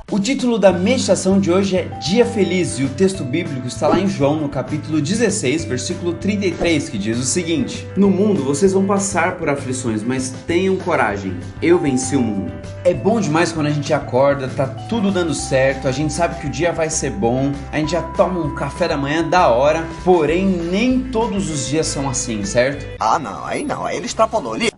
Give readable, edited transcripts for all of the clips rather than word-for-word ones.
O título da meditação de hoje é Dia Feliz e o texto bíblico está lá em João, no capítulo 16, versículo 33, que diz o seguinte: No mundo vocês vão passar por aflições, mas tenham coragem, eu venci o mundo. É bom demais quando a gente acorda, tá tudo dando certo, a gente sabe que o dia vai ser bom, a gente já toma um café da manhã da hora, porém nem todos os dias são assim, certo? Não, aí ele extrapolou ali.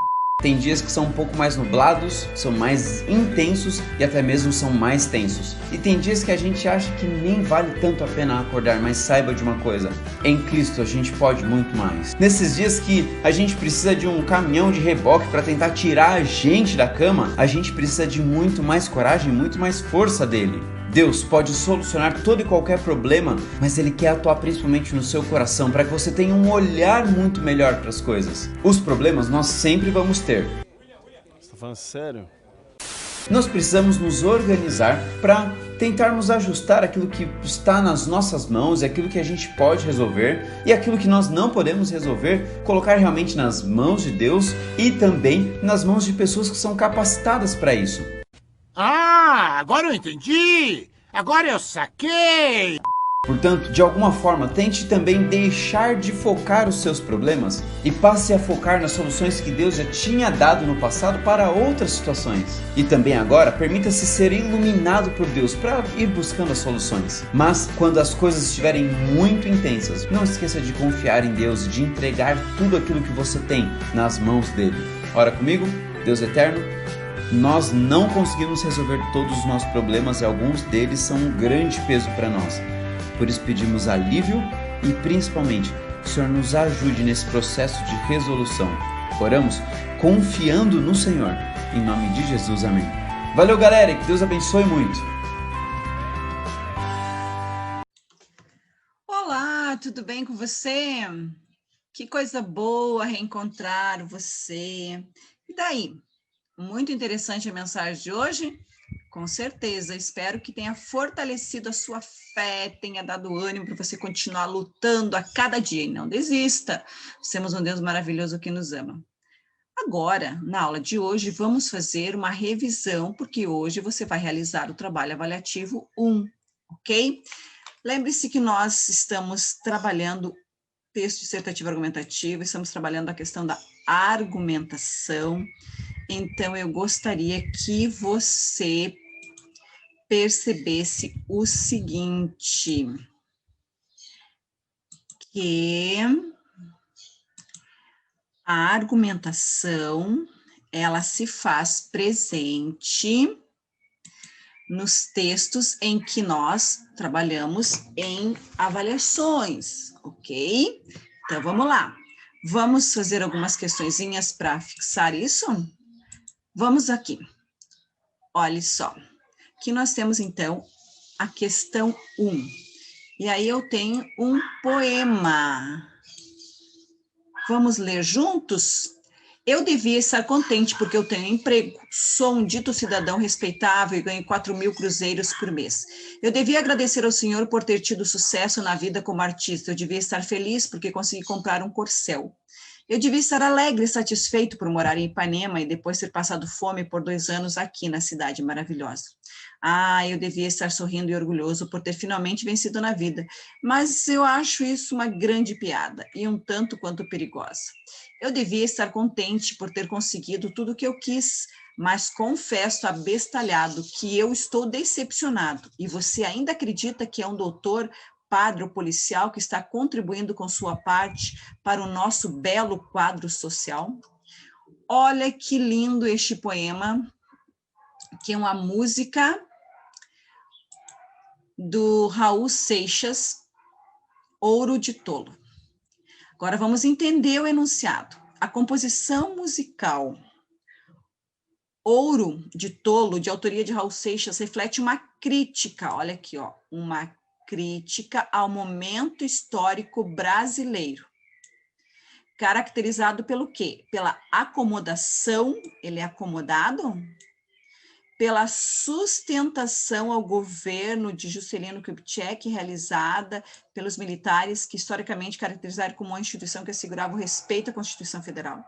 Tem dias que são um pouco mais nublados, são mais intensos e até mesmo são mais tensos. E tem dias que a gente acha que nem vale tanto a pena acordar, mas saiba de uma coisa, em Cristo a gente pode muito mais. Nesses dias que a gente precisa de um caminhão de reboque para tentar tirar a gente da cama, a gente precisa de muito mais coragem, muito mais força dele. Deus pode solucionar todo e qualquer problema, mas Ele quer atuar principalmente no seu coração para que você tenha um olhar muito melhor para as coisas. Os problemas nós sempre vamos ter. Você tá falando sério? Nós precisamos nos organizar para tentarmos ajustar aquilo que está nas nossas mãos, aquilo que a gente pode resolver e aquilo que nós não podemos resolver, colocar realmente nas mãos de Deus e também nas mãos de pessoas que são capacitadas para isso. Agora eu entendi! Agora eu saquei! Portanto, de alguma forma, tente também deixar de focar os seus problemas e passe a focar nas soluções que Deus já tinha dado no passado para outras situações. E também agora, permita-se ser iluminado por Deus para ir buscando as soluções. Mas, quando as coisas estiverem muito intensas, não esqueça de confiar em Deus e de entregar tudo aquilo que você tem nas mãos dele. Ora comigo, Deus eterno. Nós não conseguimos resolver todos os nossos problemas e alguns deles são um grande peso para nós. Por isso pedimos alívio e principalmente que o Senhor nos ajude nesse processo de resolução. Oramos confiando no Senhor. Em nome de Jesus, amém. Valeu, galera, que Deus abençoe muito. Olá, tudo bem com você? Que coisa boa reencontrar você. E daí? Muito interessante a mensagem de hoje? Com certeza, espero que tenha fortalecido a sua fé, tenha dado ânimo para você continuar lutando a cada dia e não desista. Nós temos um Deus maravilhoso que nos ama. Agora, na aula de hoje, vamos fazer uma revisão, porque hoje você vai realizar o trabalho avaliativo 1, ok? Lembre-se que nós estamos trabalhando texto dissertativo argumentativo, estamos trabalhando a questão da argumentação. Então, eu gostaria que você percebesse o seguinte, que a argumentação, ela se faz presente nos textos em que nós trabalhamos em avaliações, ok? Então, vamos lá. Vamos fazer algumas questõezinhas para fixar isso? Vamos aqui. Olha só. Aqui nós temos, então, a questão 1. E aí eu tenho um poema. Vamos ler juntos? Eu devia estar contente porque eu tenho emprego, sou um dito cidadão respeitável e ganho 4.000 cruzeiros por mês. Eu devia agradecer ao Senhor por ter tido sucesso na vida como artista, eu devia estar feliz porque consegui comprar um corcel. Eu devia estar alegre e satisfeito por morar em Ipanema e depois ter passado fome por 2 anos aqui na cidade maravilhosa. Eu devia estar sorrindo e orgulhoso por ter finalmente vencido na vida, mas eu acho isso uma grande piada e um tanto quanto perigosa. Eu devia estar contente por ter conseguido tudo o que eu quis, mas confesso abestalhado que eu estou decepcionado e você ainda acredita que é um doutor, padre ou policial que está contribuindo com sua parte para o nosso belo quadro social? Olha que lindo este poema, que é uma música do Raul Seixas, Ouro de Tolo. Agora vamos entender o enunciado. A composição musical Ouro de Tolo, de autoria de Raul Seixas, reflete uma crítica, olha aqui, ó, uma crítica ao momento histórico brasileiro, caracterizado pelo quê? Pela acomodação, ele é acomodado? Pela sustentação ao governo de Juscelino Kubitschek, realizada pelos militares que historicamente caracterizaram como uma instituição que assegurava o respeito à Constituição Federal.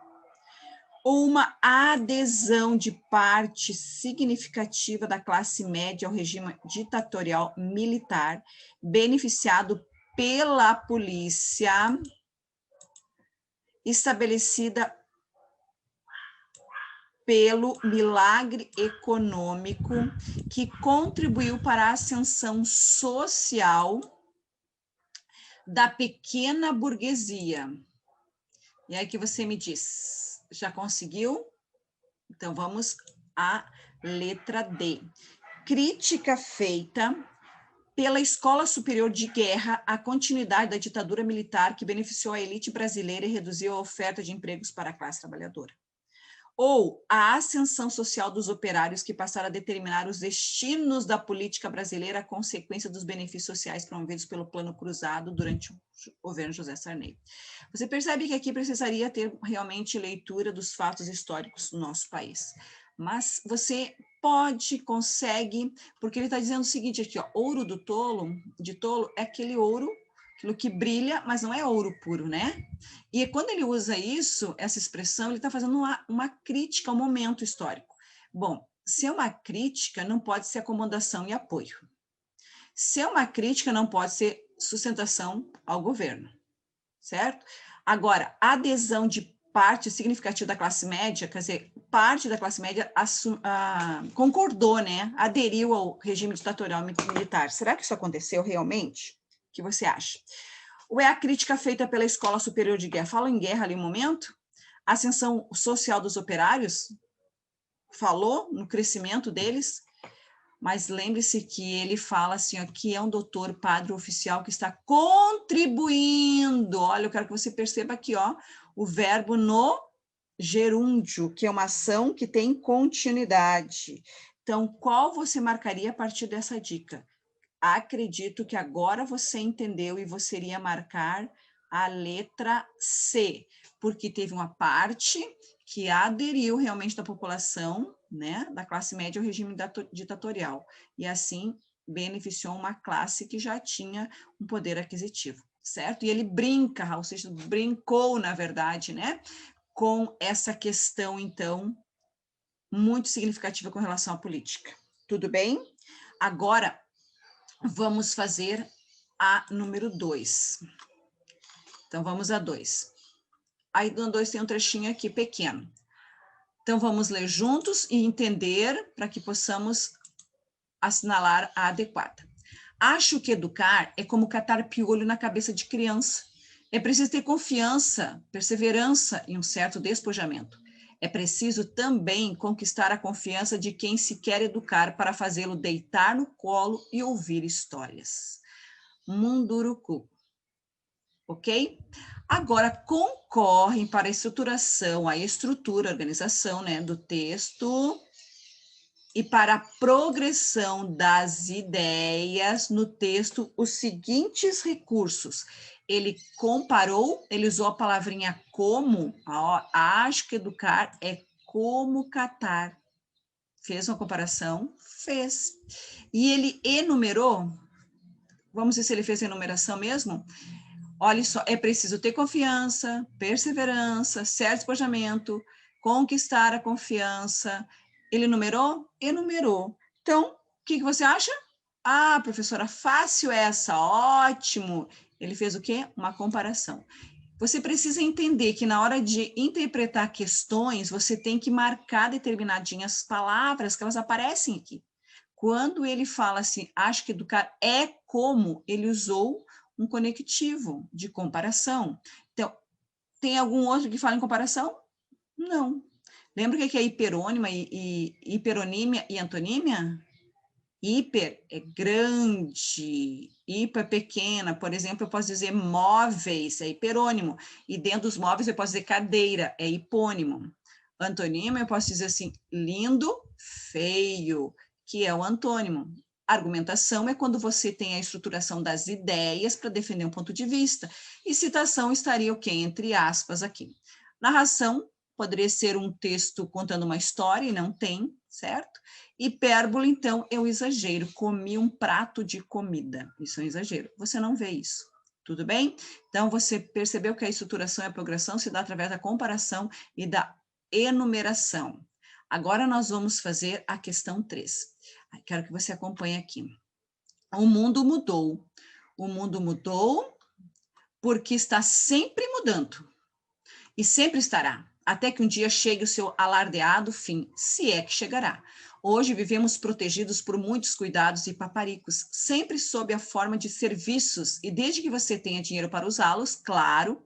ou uma adesão de parte significativa da classe média ao regime ditatorial militar, beneficiado pela polícia estabelecida pelo milagre econômico que contribuiu para a ascensão social da pequena burguesia. E aí que você me diz, já conseguiu? Então vamos à letra D. Crítica feita pela Escola Superior de Guerra à continuidade da ditadura militar que beneficiou a elite brasileira e reduziu a oferta de empregos para a classe trabalhadora. Ou a ascensão social dos operários que passaram a determinar os destinos da política brasileira à consequência dos benefícios sociais promovidos pelo Plano Cruzado durante o governo José Sarney. Você percebe que aqui precisaria ter realmente leitura dos fatos históricos do nosso país. Mas você pode, consegue, porque ele está dizendo o seguinte aqui, ó, ouro do tolo, de tolo, é aquele ouro, aquilo que brilha, mas não é ouro puro, né? E quando ele usa isso, essa expressão, ele está fazendo uma crítica ao momento histórico. Bom, se é uma crítica, não pode ser acomodação e apoio. Se é uma crítica, não pode ser sustentação ao governo, certo? Agora, adesão de parte significativa da classe média, quer dizer, parte da classe média concordou, né? Aderiu ao regime ditatorial militar. Será que isso aconteceu realmente? O que você acha? Ou é a crítica feita pela Escola Superior de Guerra? Fala em guerra ali um momento? A ascensão social dos operários? Falou no crescimento deles? Mas lembre-se que ele fala assim, ó, que é um doutor, padre oficial que está contribuindo. Olha, eu quero que você perceba aqui, ó, o verbo no gerúndio, que é uma ação que tem continuidade. Então, qual você marcaria a partir dessa dica? Acredito que agora você entendeu e você iria marcar a letra C, porque teve uma parte que aderiu realmente da população, né, da classe média ao regime ditatorial, e assim beneficiou uma classe que já tinha um poder aquisitivo, certo? E ele brinca, Raul Seixas brincou, na verdade, né, com essa questão, então, muito significativa com relação à política. Tudo bem? Agora, vamos fazer a número 2. Então, vamos a 2. Aí, no 2 tem um trechinho aqui pequeno. Então, vamos ler juntos e entender para que possamos assinalar a adequada. Acho que educar é como catar piolho na cabeça de criança. É preciso ter confiança, perseverança e um certo despojamento. É preciso também conquistar a confiança de quem se quer educar para fazê-lo deitar no colo e ouvir histórias. Munduruku. Ok? Agora, concorrem para a estruturação, a organização, né, do texto e para a progressão das ideias no texto os seguintes recursos. Ele comparou, ele usou a palavrinha como, ó, acho que educar é como catar. Fez uma comparação? Fez. E ele enumerou, vamos ver se ele fez a enumeração mesmo. Olha só, é preciso ter confiança, perseverança, certo despojamento, conquistar a confiança. Ele enumerou? Enumerou. Então, o que você acha? Ah, professora, fácil essa, ótimo. Ele fez o quê? Uma comparação. Você precisa entender que na hora de interpretar questões, você tem que marcar determinadinhas palavras que elas aparecem aqui. Quando ele fala assim, acho que educar é como, ele usou um conectivo de comparação. Então, tem algum outro que fala em comparação? Não. Lembra o que é hiperônima e hiperonímia e antonímia? Hiper é grande, hiper é pequena. Por exemplo, eu posso dizer móveis, é hiperônimo. E dentro dos móveis eu posso dizer cadeira, é hipônimo. Antonímio eu posso dizer assim, lindo, feio, que é o antônimo. Argumentação é quando você tem a estruturação das ideias para defender um ponto de vista. E citação estaria o quê? Entre aspas aqui. Narração poderia ser um texto contando uma história e não tem, certo? Hipérbole, então, é o exagero. Comi um prato de comida. Isso é um exagero. Você não vê isso. Tudo bem? Então, você percebeu que a estruturação e a progressão se dá através da comparação e da enumeração. Agora nós vamos fazer a questão 3. Quero que você acompanhe aqui. O mundo mudou. O mundo mudou porque está sempre mudando. E sempre estará, até que um dia chegue o seu alardeado fim, se é que chegará. Hoje vivemos protegidos por muitos cuidados e paparicos, sempre sob a forma de serviços, e desde que você tenha dinheiro para usá-los, claro.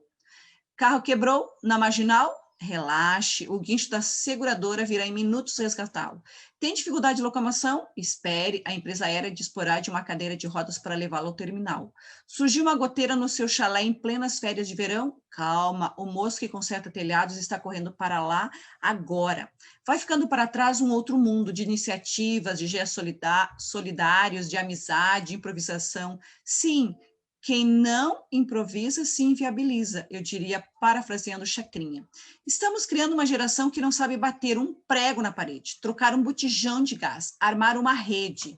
Carro quebrou na marginal? Relaxe, o guincho da seguradora virá em minutos resgatá-lo. Tem dificuldade de locomoção? Espere, a empresa aérea disporá de uma cadeira de rodas para levá-lo ao terminal. Surgiu uma goteira no seu chalé em plenas férias de verão? Calma, o moço que conserta telhados está correndo para lá agora. Vai ficando para trás um outro mundo de iniciativas, de gestos solidários, de amizade, de improvisação. Sim, quem não improvisa se inviabiliza, eu diria, parafraseando Chacrinha. Estamos criando uma geração que não sabe bater um prego na parede, trocar um botijão de gás, armar uma rede.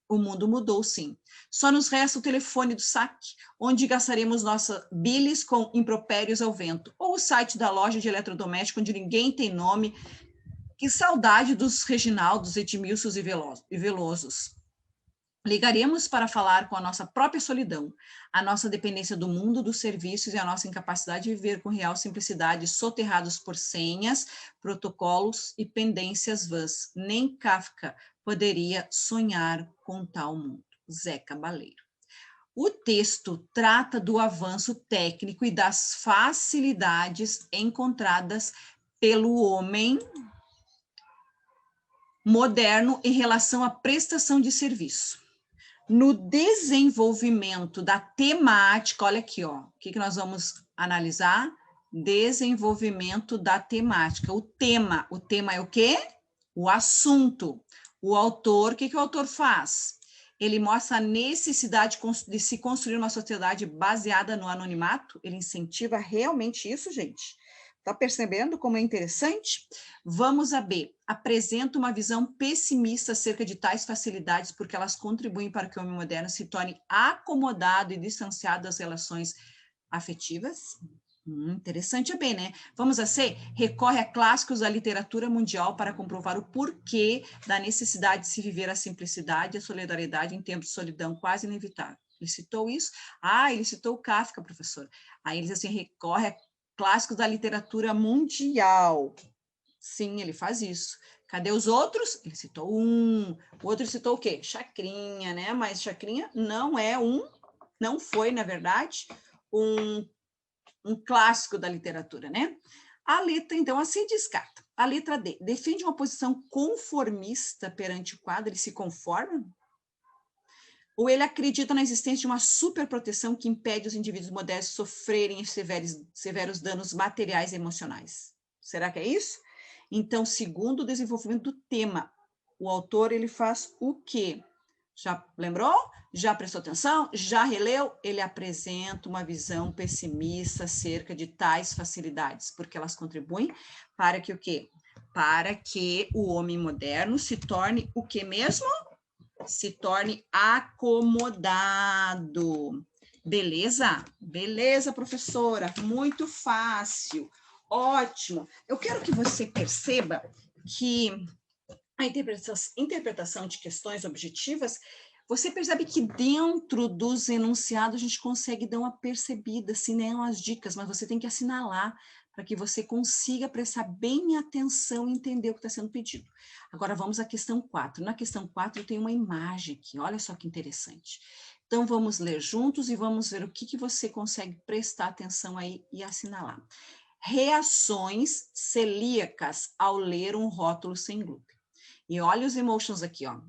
O mundo mudou, sim. Só nos resta o telefone do saque, onde gastaremos nossa bilis com impropérios ao vento, ou o site da loja de eletrodoméstico, onde ninguém tem nome. Que saudade dos Reginaldos, Edmilsos e Velosos. Ligaremos para falar com a nossa própria solidão, a nossa dependência do mundo, dos serviços e a nossa incapacidade de viver com real simplicidade, soterrados por senhas, protocolos e pendências vãs. Nem Kafka poderia sonhar com tal mundo. Zé Cabaleiro. O texto trata do avanço técnico e das facilidades encontradas pelo homem moderno em relação à prestação de serviço. No desenvolvimento da temática, olha aqui, ó, o que nós vamos analisar? Desenvolvimento da temática. O tema é o quê? O assunto. O autor, o que o autor faz? Ele mostra a necessidade de se construir uma sociedade baseada no anonimato. Ele incentiva realmente isso, gente. Está percebendo como é interessante? Vamos a B. Apresenta uma visão pessimista acerca de tais facilidades porque elas contribuem para que o homem moderno se torne acomodado e distanciado das relações afetivas. Interessante a B, né? Vamos a C. Recorre a clássicos da literatura mundial para comprovar o porquê da necessidade de se viver a simplicidade e a solidariedade em tempos de solidão quase inevitável. Ele citou isso? Ele citou o Kafka, professor. Aí ele diz assim, recorre a clássicos da literatura mundial. Sim, ele faz isso. Cadê os outros? Ele citou um. O outro citou o quê? Chacrinha, né? Mas Chacrinha não foi, na verdade, um clássico da literatura, né? A letra, então, assim descarta. A letra D. Defende uma posição conformista perante o quadro, ele se conforma? Ou ele acredita na existência de uma superproteção que impede os indivíduos modestos sofrerem severos danos materiais e emocionais? Será que é isso? Então, segundo o desenvolvimento do tema, o autor ele faz o quê? Já lembrou? Já prestou atenção? Já releu? Ele apresenta uma visão pessimista acerca de tais facilidades, porque elas contribuem para que o quê? Para que o homem moderno se torne o quê mesmo? Se torne acomodado. Beleza? Beleza, professora. Muito fácil. Ótimo. Eu quero que você perceba que a interpretação de questões objetivas, você percebe que dentro dos enunciados a gente consegue dar uma percebida, assim, né, umas dicas, mas você tem que assinalar para que você consiga prestar bem atenção e entender o que está sendo pedido. Agora vamos à questão 4. Na questão 4 tem uma imagem aqui, olha só que interessante. Então vamos ler juntos e vamos ver o que você consegue prestar atenção aí e assinalar. Reações celíacas ao ler um rótulo sem glúten. E olha os emotions aqui, ó.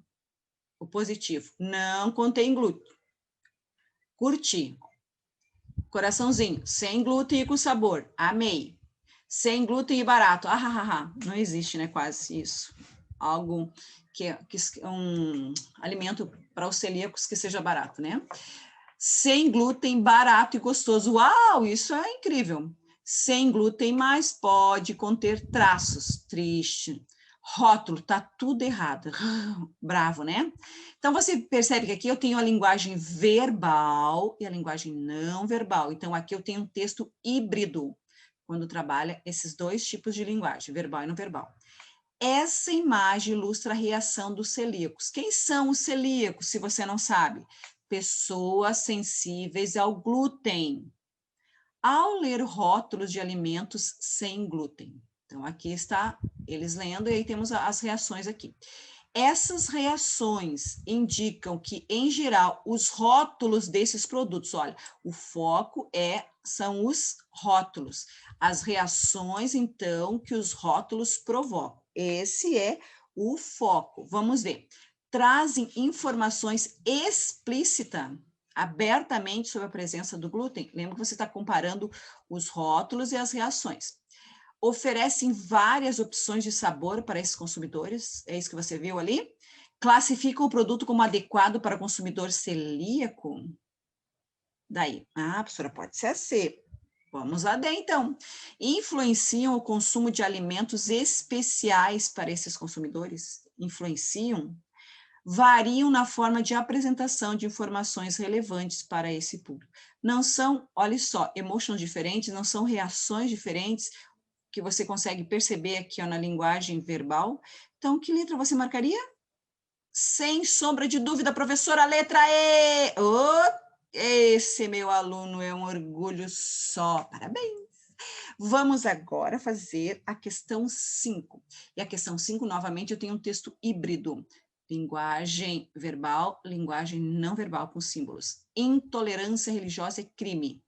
O positivo, não contém glúten. Curti. Coraçãozinho, sem glúten e com sabor. Amei. Sem glúten e barato. Não existe, né? Quase isso. Algo um alimento para os celíacos que seja barato, né? Sem glúten, barato e gostoso. Uau, isso é incrível. Sem glúten, mas pode conter traços. Triste. Rótulo, tá tudo errado. Bravo, né? Então, você percebe que aqui eu tenho a linguagem verbal e a linguagem não verbal. Então, aqui eu tenho um texto híbrido. quando trabalha esses dois tipos de linguagem, verbal e não verbal. Essa imagem ilustra a reação dos celíacos. Quem são os celíacos, se você não sabe? Pessoas sensíveis ao glúten. Ao ler rótulos de alimentos sem glúten. Então, aqui está eles lendo, e aí temos as reações aqui. Essas reações indicam que, em geral, os rótulos desses produtos, olha, o foco são os rótulos. As reações, então, que os rótulos provocam. Esse é o foco. Vamos ver. Trazem informações explícitas, abertamente, sobre a presença do glúten. Lembra que você está comparando os rótulos e as reações. Oferecem várias opções de sabor para esses consumidores, é isso que você viu ali. Classificam o produto como adequado para consumidor celíaco. Daí, professora, pode ser a C. Vamos a D, então. Influenciam o consumo de alimentos especiais para esses consumidores? Influenciam? Variam na forma de apresentação de informações relevantes para esse público. Não são, olha só, emotions diferentes, não são reações diferentes, que você consegue perceber aqui, ó, na linguagem verbal. Então, que letra você marcaria? Sem sombra de dúvida, professora, letra E! Esse meu aluno é um orgulho só. Parabéns! Vamos agora fazer a questão 5. E a questão 5, novamente, eu tenho um texto híbrido. Linguagem verbal, linguagem não verbal com símbolos. Intolerância religiosa é crime.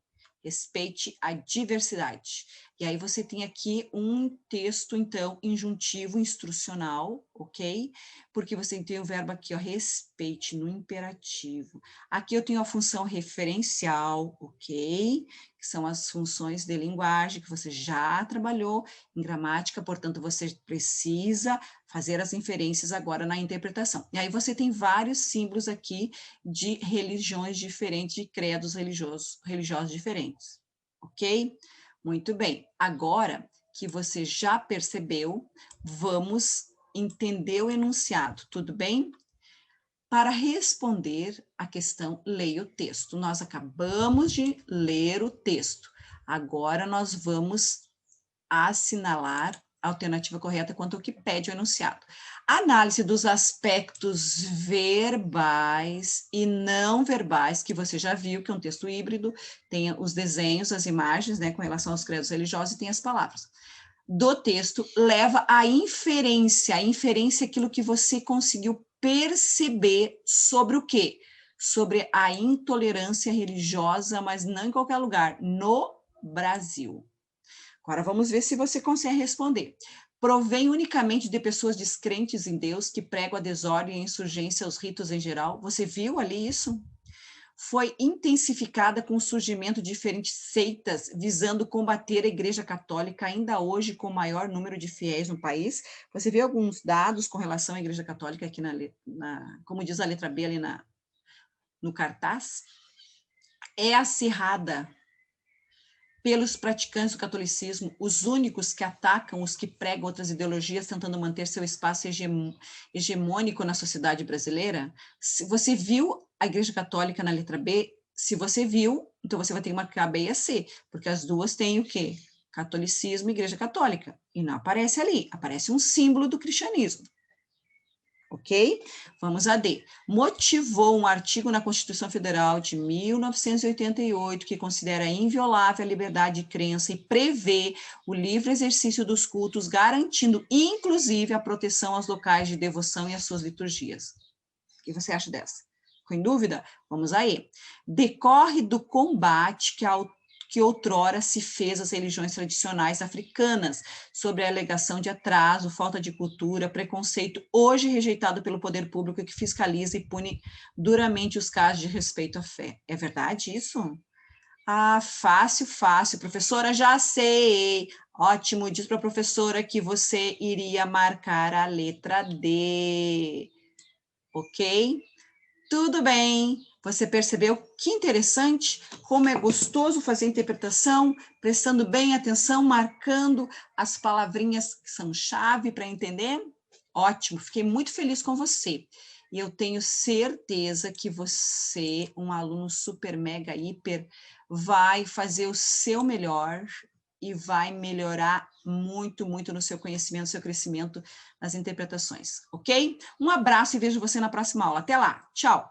Respeite a diversidade. E aí você tem aqui um texto, então, injuntivo, instrucional, ok? Porque você tem o verbo aqui, ó, respeite, no imperativo. Aqui eu tenho a função referencial, ok? Que são as funções de linguagem que você já trabalhou em gramática, portanto, você precisa fazer as inferências agora na interpretação. E aí você tem vários símbolos aqui de religiões diferentes, de credos religiosos diferentes, ok? Muito bem. Agora que você já percebeu, vamos entender o enunciado, tudo bem? Para responder a questão, leia o texto. Nós acabamos de ler o texto. Agora nós vamos assinalar a alternativa correta quanto ao que pede o enunciado. Análise dos aspectos verbais e não verbais, que você já viu, que é um texto híbrido, tem os desenhos, as imagens, né, com relação aos credos religiosos, e tem as palavras. Do texto, leva à inferência. A inferência é aquilo que você conseguiu perceber sobre o quê? Sobre a intolerância religiosa, mas não em qualquer lugar, no Brasil. Agora vamos ver se você consegue responder. Provém unicamente de pessoas descrentes em Deus, que pregam a desordem e a insurgência aos ritos em geral. Você viu ali isso? Foi intensificada com o surgimento de diferentes seitas visando combater a Igreja Católica, ainda hoje com o maior número de fiéis no país. Você vê alguns dados com relação à Igreja Católica aqui como diz a letra B ali no cartaz. É acirrada pelos praticantes do catolicismo, os únicos que atacam os que pregam outras ideologias, tentando manter seu espaço hegemônico na sociedade brasileira. Se você viu a Igreja Católica na letra B, se você viu, então você vai ter que marcar B e a C, porque as duas têm o quê? Catolicismo e Igreja Católica. E não aparece ali, aparece um símbolo do cristianismo. Ok? Vamos a D. Motivou um artigo na Constituição Federal de 1988 que considera inviolável a liberdade de crença e prevê o livre exercício dos cultos, garantindo, inclusive, a proteção aos locais de devoção e às suas liturgias. O que você acha dessa? Ficou em dúvida? Vamos a E. Decorre do combate que outrora se fez às religiões tradicionais africanas, sobre a alegação de atraso, falta de cultura, preconceito, hoje rejeitado pelo poder público que fiscaliza e pune duramente os casos de respeito à fé. É verdade isso? Fácil, fácil. Professora, já sei. Ótimo, diz para a professora que você iria marcar a letra D. Ok? Tudo bem. Você percebeu que interessante, como é gostoso fazer interpretação, prestando bem atenção, marcando as palavrinhas que são chave para entender? Ótimo, fiquei muito feliz com você. E eu tenho certeza que você, um aluno super, mega, hiper, vai fazer o seu melhor e vai melhorar muito, muito no seu conhecimento, no seu crescimento nas interpretações, ok? Um abraço e vejo você na próxima aula. Até lá. Tchau!